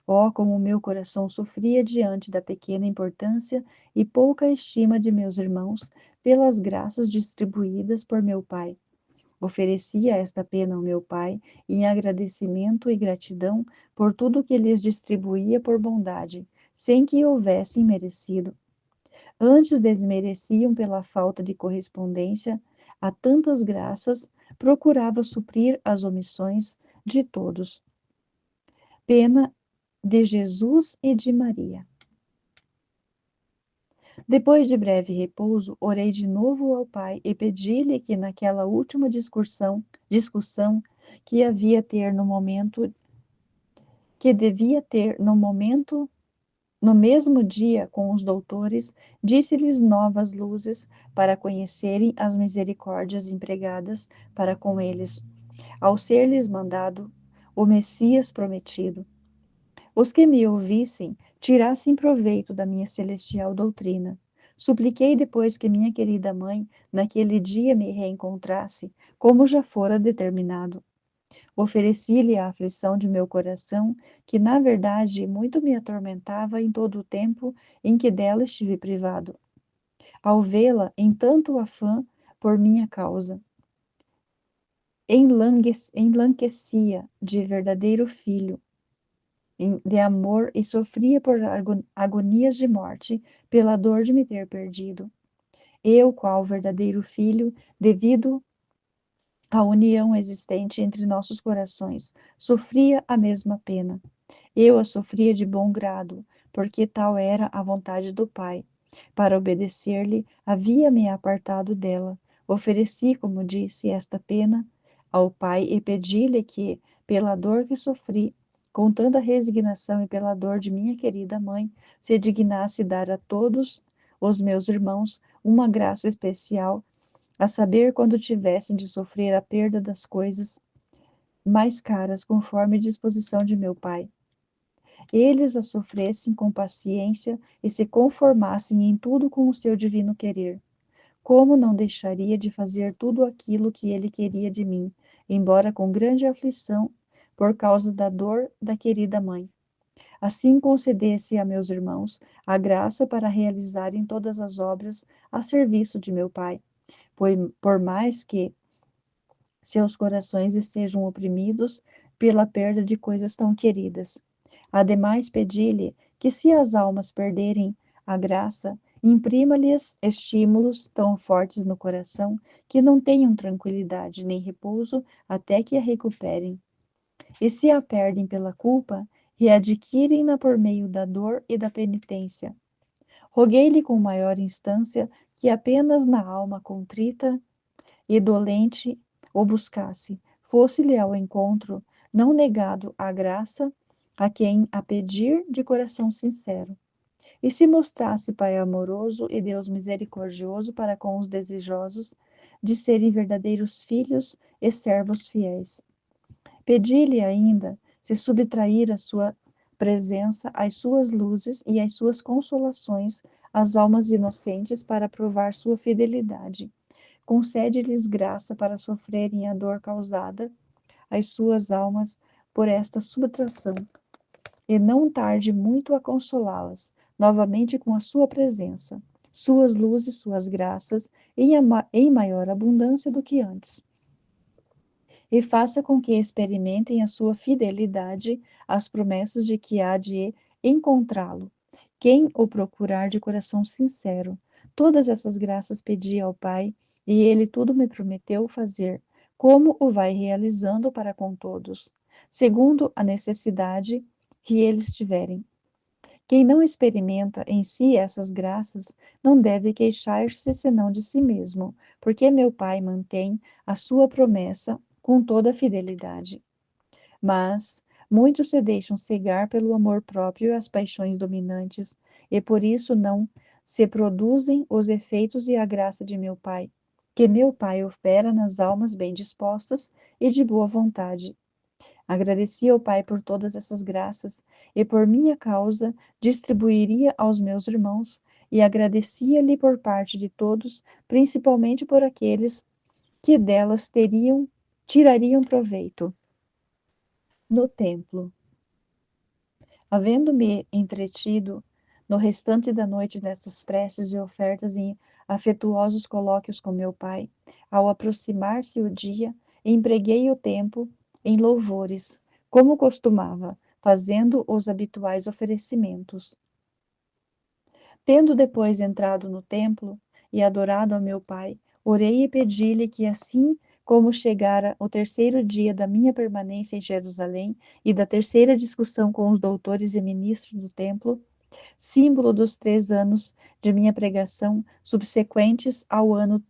Oh, como o meu coração sofria diante da pequena importância e pouca estima de meus irmãos pelas graças distribuídas por meu Pai. Oferecia esta pena ao meu Pai em agradecimento e gratidão por tudo que lhes distribuía por bondade, sem que houvessem merecido. Antes desmereciam pela falta de correspondência a tantas graças, procurava suprir as omissões de todos. Pena de Jesus e de Maria. Depois de breve repouso, orei de novo ao Pai e pedi-lhe que naquela última discussão que havia ter no momento que devia ter no mesmo dia com os doutores, disse-lhes novas luzes para conhecerem as misericórdias empregadas para com eles, ao ser-lhes mandado o Messias prometido. Os que me ouvissem tirassem proveito da minha celestial doutrina. Supliquei depois que minha querida mãe, naquele dia, me reencontrasse, como já fora determinado. Ofereci-lhe a aflição de meu coração, que na verdade muito me atormentava em todo o tempo em que dela estive privado. Ao vê-la em tanto afã por minha causa, enlanquecia de verdadeiro filho, de amor e sofria por agonias de morte pela dor de me ter perdido. Eu, qual verdadeiro filho, devido à união existente entre nossos corações, sofria a mesma pena. Eu a sofria de bom grado, porque tal era a vontade do Pai. Para obedecer-lhe, havia-me apartado dela. Ofereci, como disse, esta pena ao Pai e pedi-lhe que, pela dor que sofri, com tanta resignação e pela dor de minha querida mãe, se dignasse dar a todos os meus irmãos uma graça especial, a saber, quando tivessem de sofrer a perda das coisas mais caras, conforme disposição de meu Pai. Eles a sofressem com paciência e se conformassem em tudo com o seu divino querer. Como não deixaria de fazer tudo aquilo que ele queria de mim, embora com grande aflição, por causa da dor da querida mãe? Assim concedesse a meus irmãos a graça para realizarem todas as obras a serviço de meu Pai, por mais que seus corações estejam oprimidos pela perda de coisas tão queridas. Ademais, pedi-lhe que, se as almas perderem A graça imprima-lhes estímulos tão fortes no coração que não tenham tranquilidade nem repouso até que a recuperem. E se a perdem pela culpa, readquirem-na por meio da dor e da penitência. Roguei-lhe com maior instância que apenas na alma contrita e dolente o buscasse, fosse-lhe ao encontro, não negado a graça a quem a pedir de coração sincero. E se mostrasse Pai amoroso e Deus misericordioso para com os desejosos de serem verdadeiros filhos e servos fiéis. Pedi-lhe ainda se subtrair a sua presença às suas luzes e às suas consolações às almas inocentes para provar sua fidelidade. Concede-lhes graça para sofrerem a dor causada às suas almas por esta subtração, e não tarde muito a consolá-las, novamente com a sua presença, suas luzes, suas graças, em maior abundância do que antes. E faça com que experimentem a sua fidelidade às promessas de que há de encontrá-lo, quem o procurar de coração sincero. Todas essas graças pedi ao Pai, e ele tudo me prometeu fazer, como o vai realizando para com todos, segundo a necessidade que eles tiverem. Quem não experimenta em si essas graças não deve queixar-se senão de si mesmo, porque meu Pai mantém a sua promessa com toda a fidelidade. Mas muitos se deixam cegar pelo amor próprio e as paixões dominantes, e por isso não se produzem os efeitos e a graça de meu Pai, que meu Pai opera nas almas bem dispostas e de boa vontade. Agradeci ao Pai por todas essas graças, e por minha causa distribuiria aos meus irmãos, e agradecia-lhe por parte de todos, principalmente por aqueles que delas tirariam proveito. No templo, havendo-me entretido no restante da noite nessas preces e ofertas em afetuosos colóquios com meu Pai, ao aproximar-se o dia, empreguei o tempo em louvores, como costumava, fazendo os habituais oferecimentos. Tendo depois entrado no templo e adorado a meu Pai, orei e pedi-lhe que, assim como chegara o terceiro dia da minha permanência em Jerusalém e da terceira discussão com os doutores e ministros do templo, símbolo dos 3 anos de minha pregação subsequentes ao ano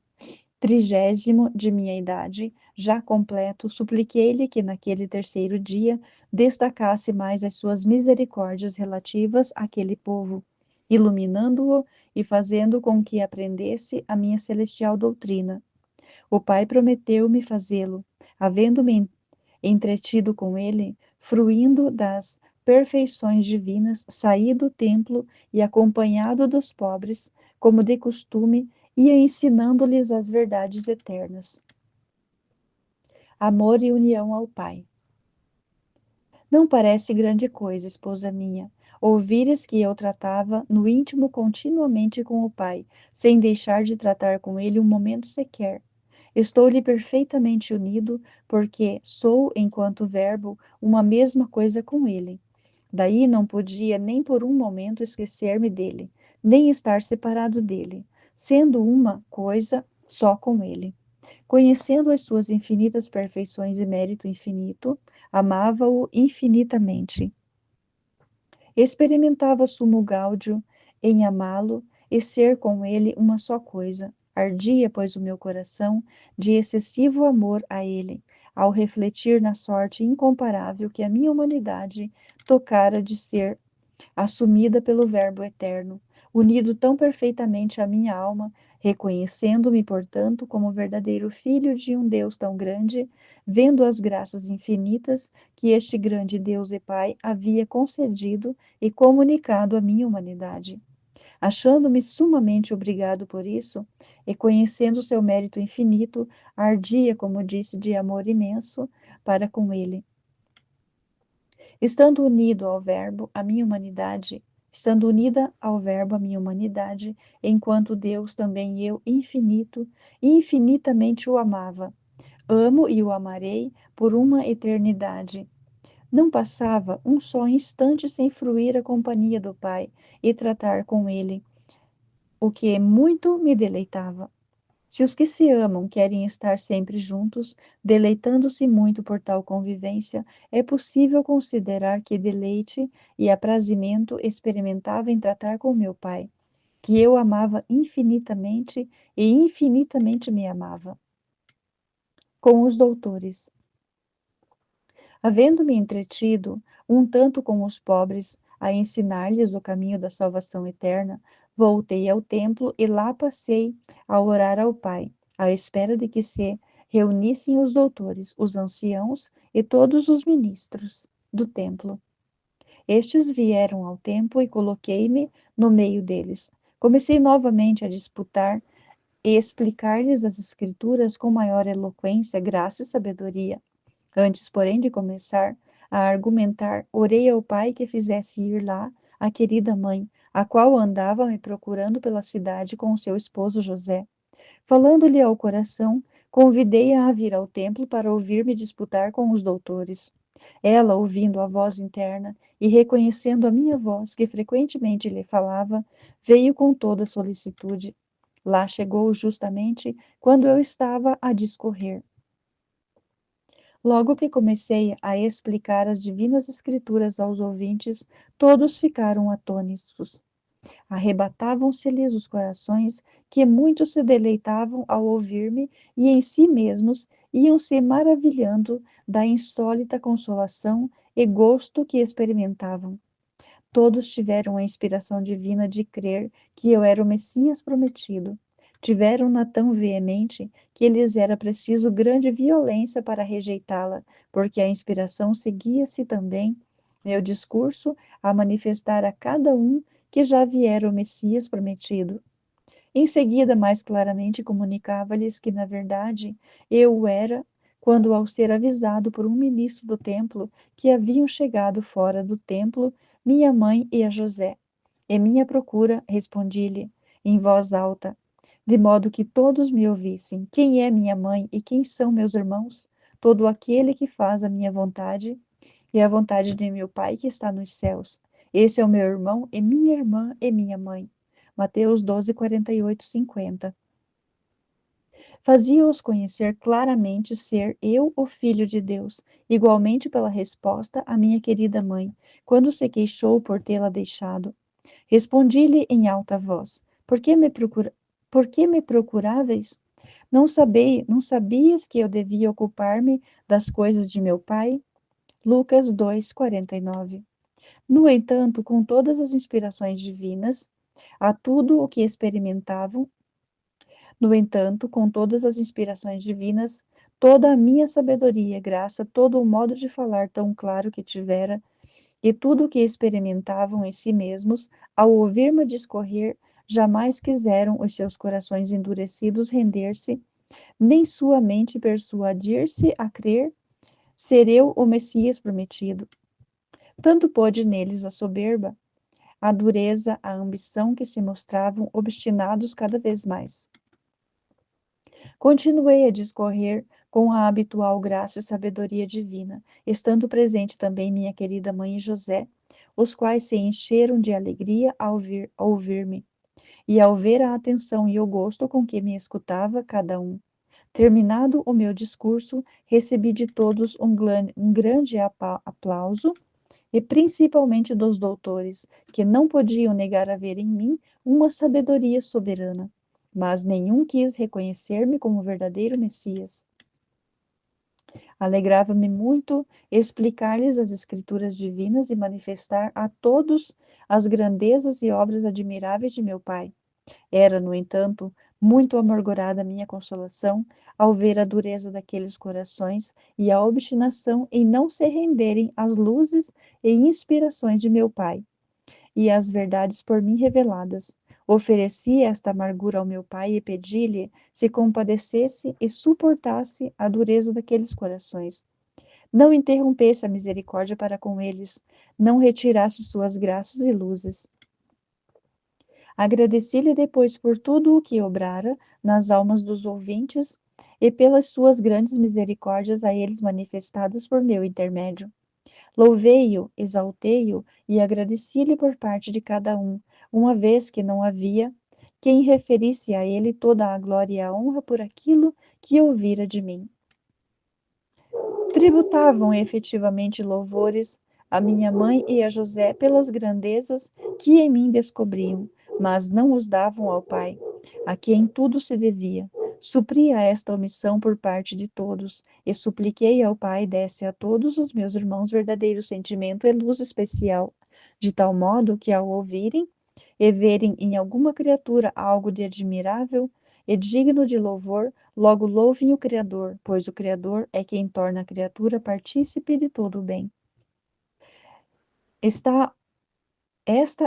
30º de minha idade, já completo, supliquei-lhe que naquele terceiro dia destacasse mais as suas misericórdias relativas àquele povo, iluminando-o e fazendo com que aprendesse a minha celestial doutrina. O Pai prometeu-me fazê-lo, havendo-me entretido com ele, fruindo das perfeições divinas, saí do templo e, acompanhado dos pobres, como de costume, ia ensinando-lhes as verdades eternas. Amor e união ao Pai. Não parece grande coisa, esposa minha, ouvires que eu tratava no íntimo continuamente com o Pai, sem deixar de tratar com ele um momento sequer. Estou-lhe perfeitamente unido, porque sou, enquanto Verbo, uma mesma coisa com ele. Daí não podia nem por um momento esquecer-me dele, nem estar separado dele, sendo uma coisa só com ele. Conhecendo as suas infinitas perfeições e mérito infinito, amava-o infinitamente. Experimentava sumo gáudio em amá-lo e ser com ele uma só coisa. Ardia, pois, o meu coração de excessivo amor a ele, ao refletir na sorte incomparável que a minha humanidade tocara de ser assumida pelo Verbo eterno, unido tão perfeitamente à minha alma, reconhecendo-me, portanto, como verdadeiro filho de um Deus tão grande, vendo as graças infinitas que este grande Deus e Pai havia concedido e comunicado à minha humanidade. Achando-me sumamente obrigado por isso, e conhecendo seu mérito infinito, ardia, como disse, de amor imenso para com ele. Estando unido ao Verbo, a minha humanidade, estando unida ao Verbo, a minha humanidade, enquanto Deus também eu, infinito, infinitamente o amava. Amo e o amarei por uma eternidade. Não passava um só instante sem fruir a companhia do Pai e tratar com ele, o que muito me deleitava. Se os que se amam querem estar sempre juntos, deleitando-se muito por tal convivência, é possível considerar que deleite e aprazimento experimentava em tratar com meu pai, que eu amava infinitamente e infinitamente me amava. Com os doutores. Havendo-me entretido um tanto com os pobres, a ensinar-lhes o caminho da salvação eterna, voltei ao templo e lá passei a orar ao Pai, à espera de que se reunissem os doutores, os anciãos e todos os ministros do templo. Estes vieram ao templo e coloquei-me no meio deles. Comecei novamente a disputar e explicar-lhes as Escrituras com maior eloquência, graça e sabedoria. Antes, porém, de começar a argumentar, orei ao pai que fizesse ir lá a querida mãe, a qual andava me procurando pela cidade com o seu esposo José. Falando-lhe ao coração, convidei-a a vir ao templo para ouvir-me disputar com os doutores. Ela, ouvindo a voz interna e reconhecendo a minha voz, que frequentemente lhe falava, veio com toda solicitude. Lá chegou justamente quando eu estava a discorrer. Logo que comecei a explicar as divinas escrituras aos ouvintes, todos ficaram atônitos. Arrebatavam-se-lhes os corações, que muito se deleitavam ao ouvir-me, e em si mesmos iam se maravilhando da insólita consolação e gosto que experimentavam. Todos tiveram a inspiração divina de crer que eu era o Messias prometido. Tiveram-na tão veemente que lhes era preciso grande violência para rejeitá-la, porque a inspiração seguia-se também, meu discurso, a manifestar a cada um que já viera o Messias prometido. Em seguida, mais claramente comunicava-lhes que, na verdade, eu o era, quando, ao ser avisado por um ministro do templo que haviam chegado fora do templo minha mãe e a José, em minha procura, respondi-lhe, em voz alta, de modo que todos me ouvissem: quem é minha mãe e quem são meus irmãos? Todo aquele que faz a minha vontade e a vontade de meu Pai que está nos céus. Esse é o meu irmão e minha irmã e minha mãe. Mateus 12, 48, 50. Fazia-os conhecer claramente ser eu o Filho de Deus, igualmente pela resposta à minha querida mãe, quando se queixou por tê-la deixado. Respondi-lhe em alta voz: Por que me procuráveis? Não sabias que eu devia ocupar-me das coisas de meu pai? Lucas 2, 49. No entanto, com todas as inspirações divinas, a tudo o que experimentavam, no entanto, com todas as inspirações divinas, toda a minha sabedoria, graça, todo o modo de falar tão claro que tivera, e tudo o que experimentavam em si mesmos, ao ouvir-me discorrer, jamais quiseram os seus corações endurecidos render-se, nem sua mente persuadir-se a crer ser eu o Messias prometido. Tanto pôde neles a soberba, a dureza, a ambição que se mostravam obstinados cada vez mais. Continuei a discorrer com a habitual graça e sabedoria divina, estando presente também minha querida mãe e José, os quais se encheram de alegria ao ouvir-me, e ao ver a atenção e o gosto com que me escutava cada um. Terminado o meu discurso, recebi de todos um grande aplauso, e principalmente dos doutores, que não podiam negar haver em mim uma sabedoria soberana, mas nenhum quis reconhecer-me como verdadeiro Messias. Alegrava-me muito explicar-lhes as Escrituras divinas e manifestar a todos as grandezas e obras admiráveis de meu Pai. Era, no entanto, muito amargurada a minha consolação ao ver a dureza daqueles corações e a obstinação em não se renderem às luzes e inspirações de meu Pai e às verdades por mim reveladas. Ofereci esta amargura ao meu pai e pedi-lhe se compadecesse e suportasse a dureza daqueles corações. Não interrompesse a misericórdia para com eles, não retirasse suas graças e luzes. Agradeci-lhe depois por tudo o que obrara nas almas dos ouvintes e pelas suas grandes misericórdias a eles manifestadas por meu intermédio. Louvei-o, exaltei-o e agradeci-lhe por parte de cada um, uma vez que não havia quem referisse a ele toda a glória e a honra por aquilo que ouvira de mim. Tributavam efetivamente louvores a minha mãe e a José pelas grandezas que em mim descobriam, mas não os davam ao Pai, a quem tudo se devia. Supria esta omissão por parte de todos, e supliquei ao Pai desse a todos os meus irmãos verdadeiro sentimento e luz especial, de tal modo que, ao ouvirem e verem em alguma criatura algo de admirável e digno de louvor, logo louvem o Criador, pois o Criador é quem torna a criatura partícipe de todo o bem. Esta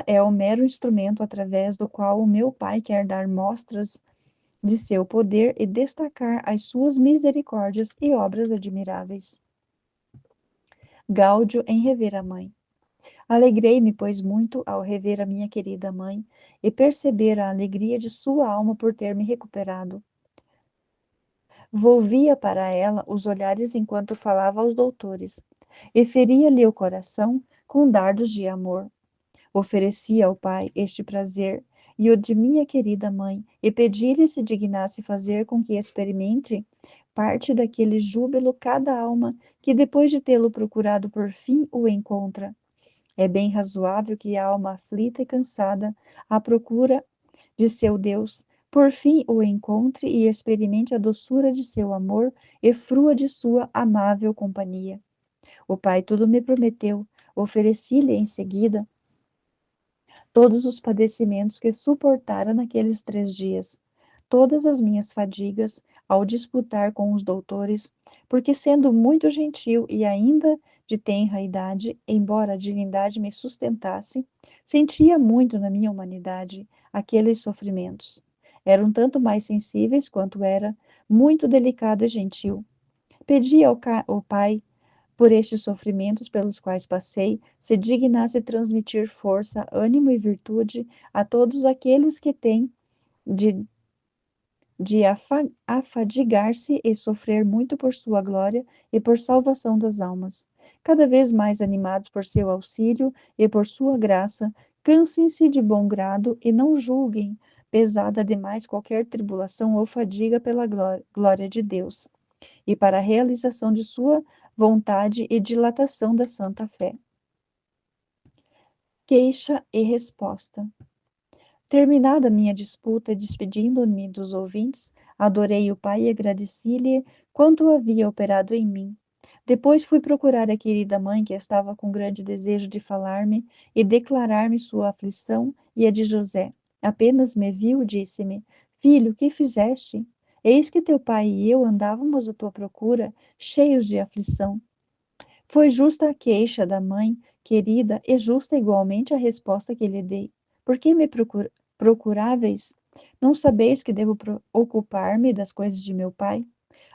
é o mero instrumento através do qual o meu Pai quer dar mostras de seu poder e destacar as suas misericórdias e obras admiráveis. Gáudio em rever a mãe. Alegrei-me, pois, muito ao rever a minha querida mãe e perceber a alegria de sua alma por ter me recuperado. Volvia para ela os olhares enquanto falava aos doutores, e feria-lhe o coração com dardos de amor. Oferecia ao Pai este prazer e o de minha querida mãe, e pedi-lhe se dignasse fazer com que experimente parte daquele júbilo cada alma que, depois de tê-lo procurado, por fim o encontra. É bem razoável que a alma aflita e cansada, à procura de seu Deus, por fim o encontre e experimente a doçura de seu amor e frua de sua amável companhia. O Pai tudo me prometeu, ofereci-lhe em seguida todos os padecimentos que suportara naqueles 3 dias, todas as minhas fadigas ao disputar com os doutores, porque sendo muito gentil e ainda de tenra idade, embora a divindade me sustentasse, sentia muito na minha humanidade aqueles sofrimentos. Eram tanto mais sensíveis quanto era muito delicado e gentil. Pedi ao Pai por estes sofrimentos pelos quais passei, se dignasse transmitir força, ânimo e virtude a todos aqueles que têm de, de afadigar-se e sofrer muito por sua glória e por salvação das almas. Cada vez mais animados por seu auxílio e por sua graça, cansem-se de bom grado e não julguem pesada demais qualquer tribulação ou fadiga pela glória de Deus e para a realização de sua vontade e dilatação da santa fé. Queixa e resposta. Terminada minha disputa, despedindo-me dos ouvintes, adorei o Pai e agradeci-lhe quanto havia operado em mim. Depois fui procurar a querida mãe, que estava com grande desejo de falar-me e declarar-me sua aflição e a de José. Apenas me viu, disse-me: Filho, que fizeste? Eis que teu pai e eu andávamos à tua procura, cheios de aflição. Foi justa a queixa da mãe querida e justa igualmente a resposta que lhe dei. Por que me procuráveis? Não sabeis que devo ocupar-me das coisas de meu pai?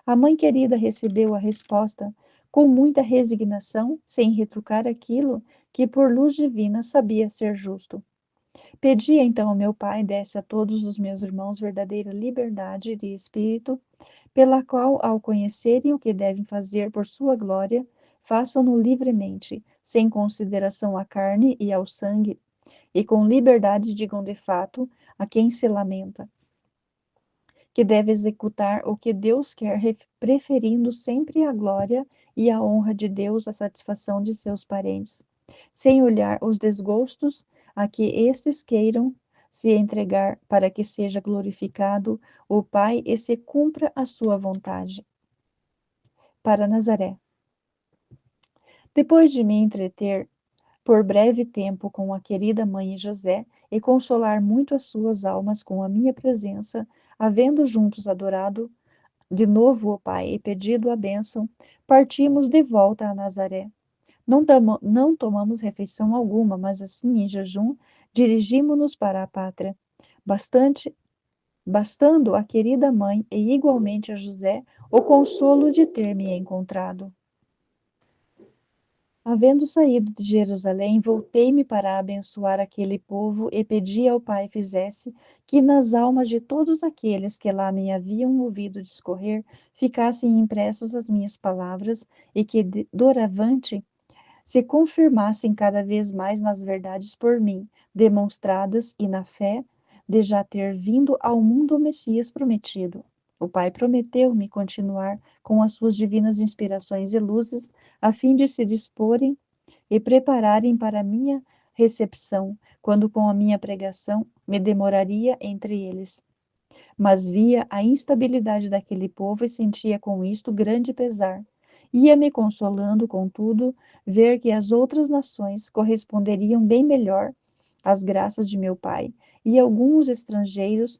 A mãe querida recebeu a resposta com muita resignação, sem retrucar aquilo que por luz divina sabia ser justo. Pedi então ao meu pai desse a todos os meus irmãos verdadeira liberdade de espírito, pela qual, ao conhecerem o que devem fazer por sua glória, façam-no livremente, sem consideração à carne e ao sangue, e com liberdade digam de fato a quem se lamenta, que deve executar o que Deus quer, preferindo sempre a glória e a honra de Deus à satisfação de seus parentes, sem olhar os desgostos a que estes queiram se entregar, para que seja glorificado o Pai e se cumpra a sua vontade. Para Nazaré. Depois de me entreter por breve tempo com a querida mãe e José, e consolar muito as suas almas com a minha presença, havendo juntos adorado de novo o Pai e pedido a bênção, partimos de volta a Nazaré. Não tomamos refeição alguma, mas assim, em jejum, dirigimos-nos para a pátria. Bastando à querida mãe e igualmente a José o consolo de ter me encontrado. Havendo saído de Jerusalém, voltei-me para abençoar aquele povo e pedi ao Pai fizesse que nas almas de todos aqueles que lá me haviam ouvido discorrer ficassem impressas as minhas palavras e que doravante se confirmassem cada vez mais nas verdades por mim demonstradas e na fé de já ter vindo ao mundo o Messias prometido. O Pai prometeu-me continuar com as suas divinas inspirações e luzes, a fim de se disporem e prepararem para a minha recepção, quando com a minha pregação me demoraria entre eles. Mas via a instabilidade daquele povo e sentia com isto grande pesar. Ia-me consolando, contudo, ver que as outras nações corresponderiam bem melhor às graças de meu Pai, e alguns estrangeiros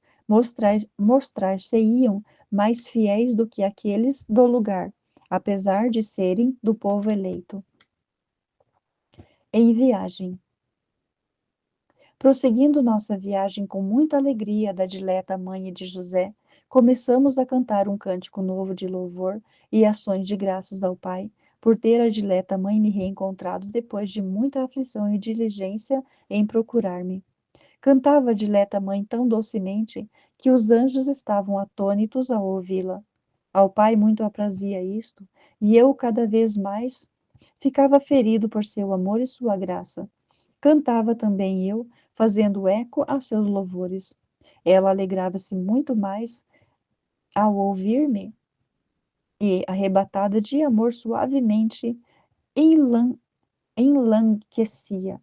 mostrar-se-iam mais fiéis do que aqueles do lugar, apesar de serem do povo eleito. Em viagem. Prosseguindo nossa viagem com muita alegria da dileta mãe e de José, começamos a cantar um cântico novo de louvor e ações de graças ao Pai, por ter a dileta mãe me reencontrado depois de muita aflição e diligência em procurar-me. Cantava a dileta mãe tão docemente que os anjos estavam atônitos ao ouvi-la. Ao Pai muito aprazia isto, e eu cada vez mais ficava ferido por seu amor e sua graça. Cantava também eu, fazendo eco aos seus louvores. Ela alegrava-se muito mais ao ouvir-me e, arrebatada de amor, suavemente enlanquecia.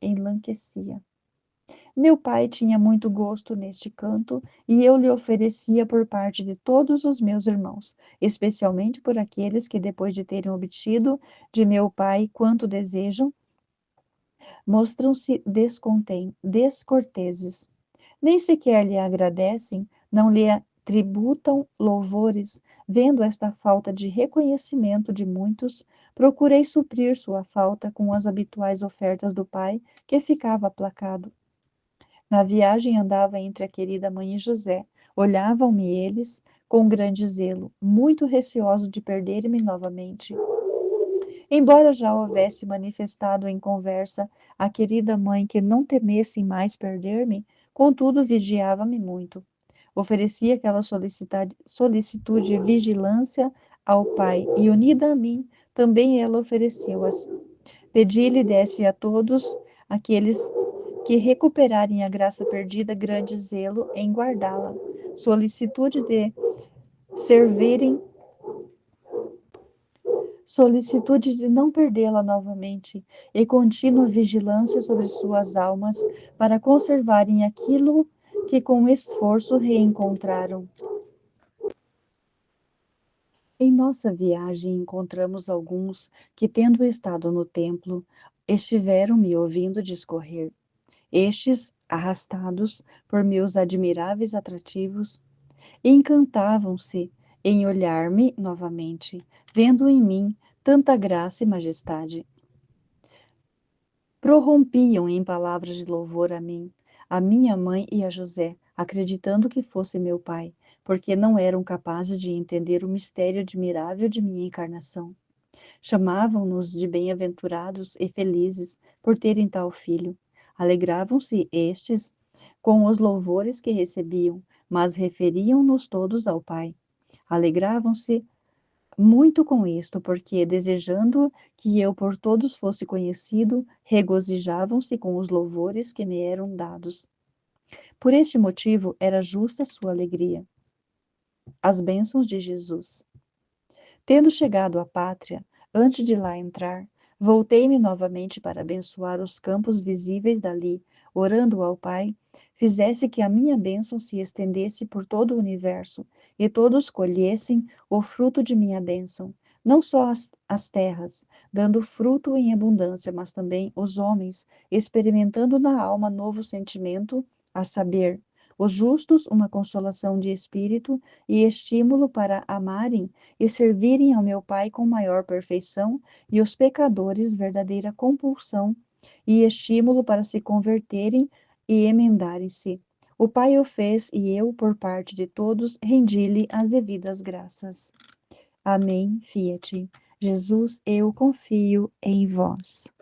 enlanquecia. Meu pai tinha muito gosto neste canto e eu lhe oferecia por parte de todos os meus irmãos, especialmente por aqueles que, depois de terem obtido de meu pai quanto desejam, mostram-se descorteses. Nem sequer lhe agradecem, não lhe tributam louvores. Vendo esta falta de reconhecimento de muitos, procurei suprir sua falta com as habituais ofertas do pai, que ficava aplacado. Na viagem andava entre a querida mãe e José. Olhavam-me eles com grande zelo, muito receosos de perder-me novamente. Embora já houvesse manifestado em conversa à querida mãe que não temessem mais perder-me, contudo vigiava-me muito. Oferecia aquela solicitude e vigilância ao pai, e unida a mim, também ela ofereceu-as. Pedi-lhe desse a todos aqueles que recuperarem a graça perdida grande zelo em guardá-la, solicitude de servirem solicitude de não perdê-la novamente e contínua vigilância sobre suas almas para conservarem aquilo que com esforço reencontraram. Em nossa viagem encontramos alguns que, tendo estado no templo, estiveram me ouvindo discorrer. Estes, arrastados por meus admiráveis atrativos, encantavam-se em olhar-me novamente, vendo em mim tanta graça e majestade. Prorrompiam em palavras de louvor a mim, a minha mãe e a José, acreditando que fosse meu pai, porque não eram capazes de entender o mistério admirável de minha encarnação. Chamavam-nos de bem-aventurados e felizes por terem tal filho. Alegravam-se estes com os louvores que recebiam, mas referiam-nos todos ao Pai. Alegravam-se muito com isto, porque, desejando que eu por todos fosse conhecido, regozijavam-se com os louvores que me eram dados. Por este motivo era justa a sua alegria. As bênçãos de Jesus. Tendo chegado à pátria, antes de lá entrar, voltei-me novamente para abençoar os campos visíveis dali, orando ao Pai, fizesse que a minha bênção se estendesse por todo o universo, e todos colhessem o fruto de minha bênção, não só as terras, dando fruto em abundância, mas também os homens, experimentando na alma novo sentimento, a saber, os justos uma consolação de espírito e estímulo para amarem e servirem ao meu Pai com maior perfeição, e os pecadores verdadeira compulsão e estímulo para se converterem e emendarem-se. O Pai o fez e eu, por parte de todos, rendi-lhe as devidas graças. Amém, Fiat. Jesus, eu confio em vós.